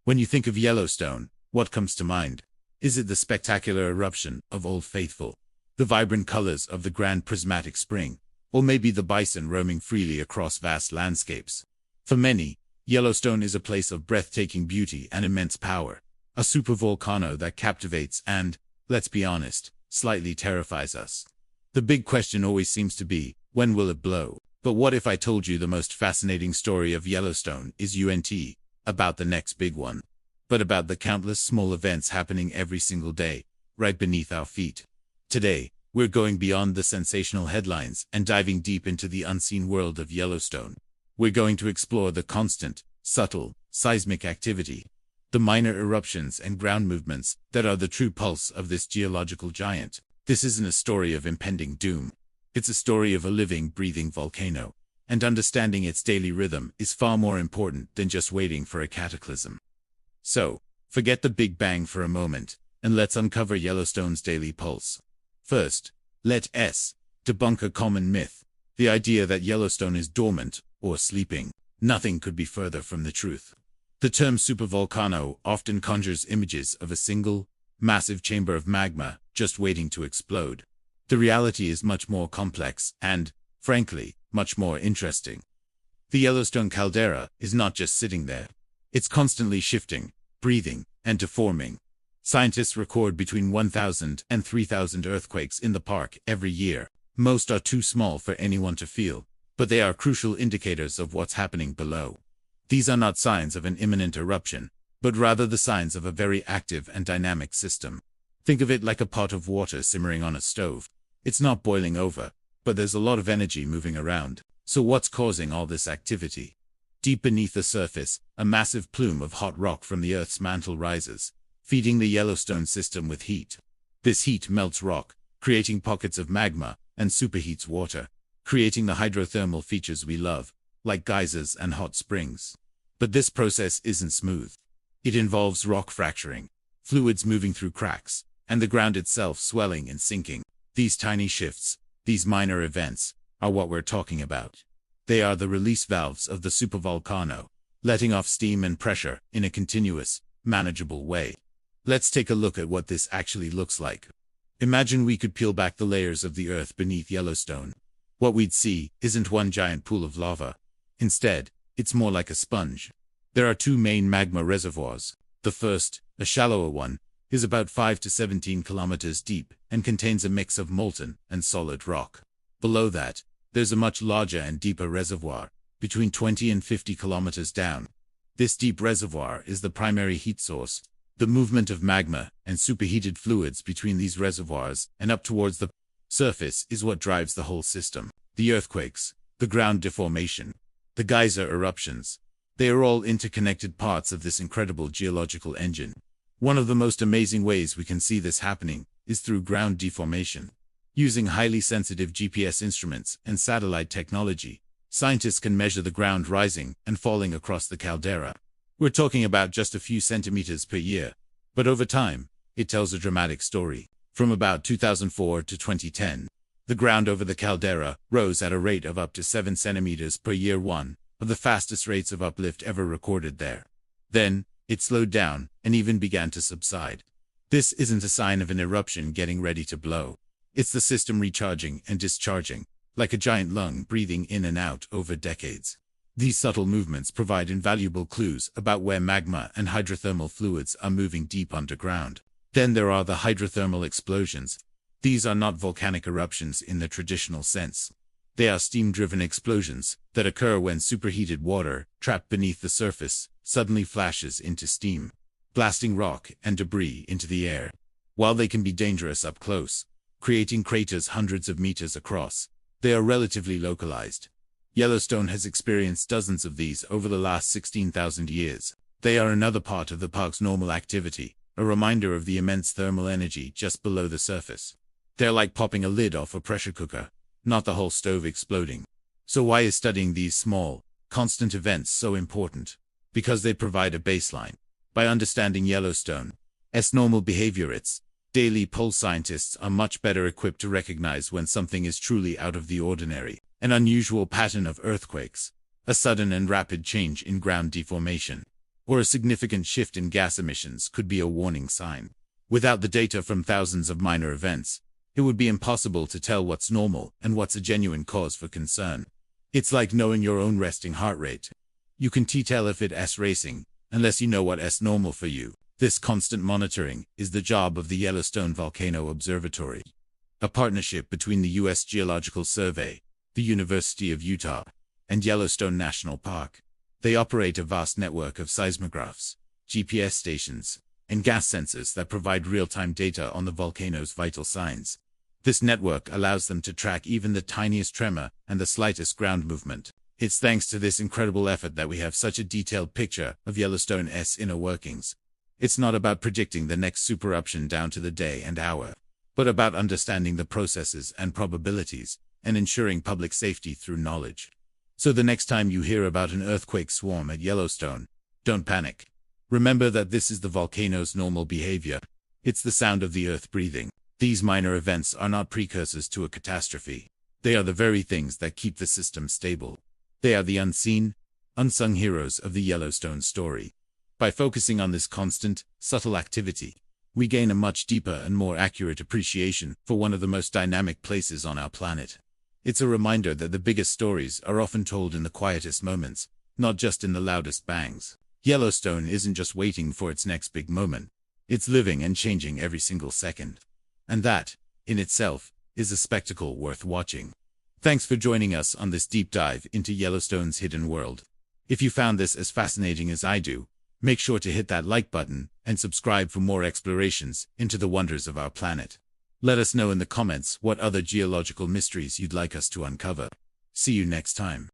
When you think of Yellowstone, what comes to mind? Is it the spectacular eruption of Old Faithful, the vibrant colors of the grand prismatic spring, or maybe the bison roaming freely across vast landscapes? For many, Yellowstone is a place of breathtaking beauty and immense power, a supervolcano that captivates and, let's be honest, slightly terrifies us. The big question always seems to be, when will it blow? But what if I told you the most fascinating story of Yellowstone is about the next big one, but about the countless small events happening every single day, right beneath our feet? Today, we're going beyond the sensational headlines and diving deep into the unseen world of Yellowstone. We're going to explore the constant, subtle, seismic activity, the minor eruptions and ground movements that are the true pulse of this geological giant. This isn't a story of impending doom. It's a story of a living, breathing volcano, and understanding its daily rhythm is far more important than just waiting for a cataclysm. So, forget the Big Bang for a moment, and let's uncover Yellowstone's daily pulse. First, let's debunk a common myth, the idea that Yellowstone is dormant or sleeping. Nothing could be further from the truth. The term supervolcano often conjures images of a single, massive chamber of magma just waiting to explode. The reality is much more complex and, frankly, much more interesting. The Yellowstone caldera is not just sitting there. It's constantly shifting, breathing, and deforming. Scientists record between 1,000 and 3,000 earthquakes in the park every year. Most are too small for anyone to feel, but they are crucial indicators of what's happening below. These are not signs of an imminent eruption, but rather the signs of a very active and dynamic system. Think of it like a pot of water simmering on a stove. It's not boiling over, but there's a lot of energy moving around. So what's causing all this activity? Deep beneath the surface, a massive plume of hot rock from the Earth's mantle rises, feeding the Yellowstone system with heat. This heat melts rock, creating pockets of magma, and superheats water, creating the hydrothermal features we love, like geysers and hot springs. But this process isn't smooth. It involves rock fracturing, fluids moving through cracks, and the ground itself swelling and sinking. These tiny shifts, these minor events, are what we're talking about. They are the release valves of the supervolcano, letting off steam and pressure in a continuous, manageable way. Let's take a look at what this actually looks like. Imagine we could peel back the layers of the earth beneath Yellowstone. What we'd see isn't one giant pool of lava. Instead, it's more like a sponge. There are two main magma reservoirs. The first, a shallower one, is about 5 to 17 kilometers deep and contains a mix of molten and solid rock. Below that, there's a much larger and deeper reservoir, between 20 and 50 kilometers down. This deep reservoir is the primary heat source. The movement of magma and superheated fluids between these reservoirs and up towards the surface is what drives the whole system. The earthquakes, the ground deformation, the geyser eruptions, they are all interconnected parts of this incredible geological engine. One of the most amazing ways we can see this happening is through ground deformation. Using highly sensitive GPS instruments and satellite technology, scientists can measure the ground rising and falling across the caldera. We're talking about just a few centimeters per year, but over time, it tells a dramatic story. From about 2004 to 2010, the ground over the caldera rose at a rate of up to 7 centimeters per year, one of the fastest rates of uplift ever recorded there. Then, it slowed down and even began to subside. This isn't a sign of an eruption getting ready to blow. It's the system recharging and discharging, like a giant lung breathing in and out over decades. These subtle movements provide invaluable clues about where magma and hydrothermal fluids are moving deep underground. Then there are the hydrothermal explosions. These are not volcanic eruptions in the traditional sense. They are steam-driven explosions that occur when superheated water, trapped beneath the surface, suddenly flashes into steam, blasting rock and debris into the air. While they can be dangerous up close, creating craters hundreds of meters across, they are relatively localized. Yellowstone has experienced dozens of these over the last 16,000 years. They are another part of the park's normal activity, a reminder of the immense thermal energy just below the surface. They're like popping a lid off a pressure cooker, not the whole stove exploding. So why is studying these small, constant events so important? Because they provide a baseline. By understanding Yellowstone's normal behavior, its daily pulse, scientists are much better equipped to recognize when something is truly out of the ordinary. An unusual pattern of earthquakes, a sudden and rapid change in ground deformation, or a significant shift in gas emissions could be a warning sign. Without the data from thousands of minor events, it would be impossible to tell what's normal and what's a genuine cause for concern. It's like knowing your own resting heart rate. You can tell if it's racing, unless you know what's normal for you. This constant monitoring is the job of the Yellowstone Volcano Observatory, a partnership between the U.S. Geological Survey, the University of Utah, and Yellowstone National Park. They operate a vast network of seismographs, GPS stations, and gas sensors that provide real-time data on the volcano's vital signs. This network allows them to track even the tiniest tremor and the slightest ground movement. It's thanks to this incredible effort that we have such a detailed picture of Yellowstone's inner workings. It's not about predicting the next supereruption down to the day and hour, but about understanding the processes and probabilities, and ensuring public safety through knowledge. So the next time you hear about an earthquake swarm at Yellowstone, don't panic. Remember that this is the volcano's normal behavior. It's the sound of the earth breathing. These minor events are not precursors to a catastrophe. They are the very things that keep the system stable. They are the unseen, unsung heroes of the Yellowstone story. By focusing on this constant, subtle activity, we gain a much deeper and more accurate appreciation for one of the most dynamic places on our planet. It's a reminder that the biggest stories are often told in the quietest moments, not just in the loudest bangs. Yellowstone isn't just waiting for its next big moment. It's living and changing every single second. And that, in itself, is a spectacle worth watching. Thanks for joining us on this deep dive into Yellowstone's hidden world. If you found this as fascinating as I do, make sure to hit that like button and subscribe for more explorations into the wonders of our planet. Let us know in the comments what other geological mysteries you'd like us to uncover. See you next time.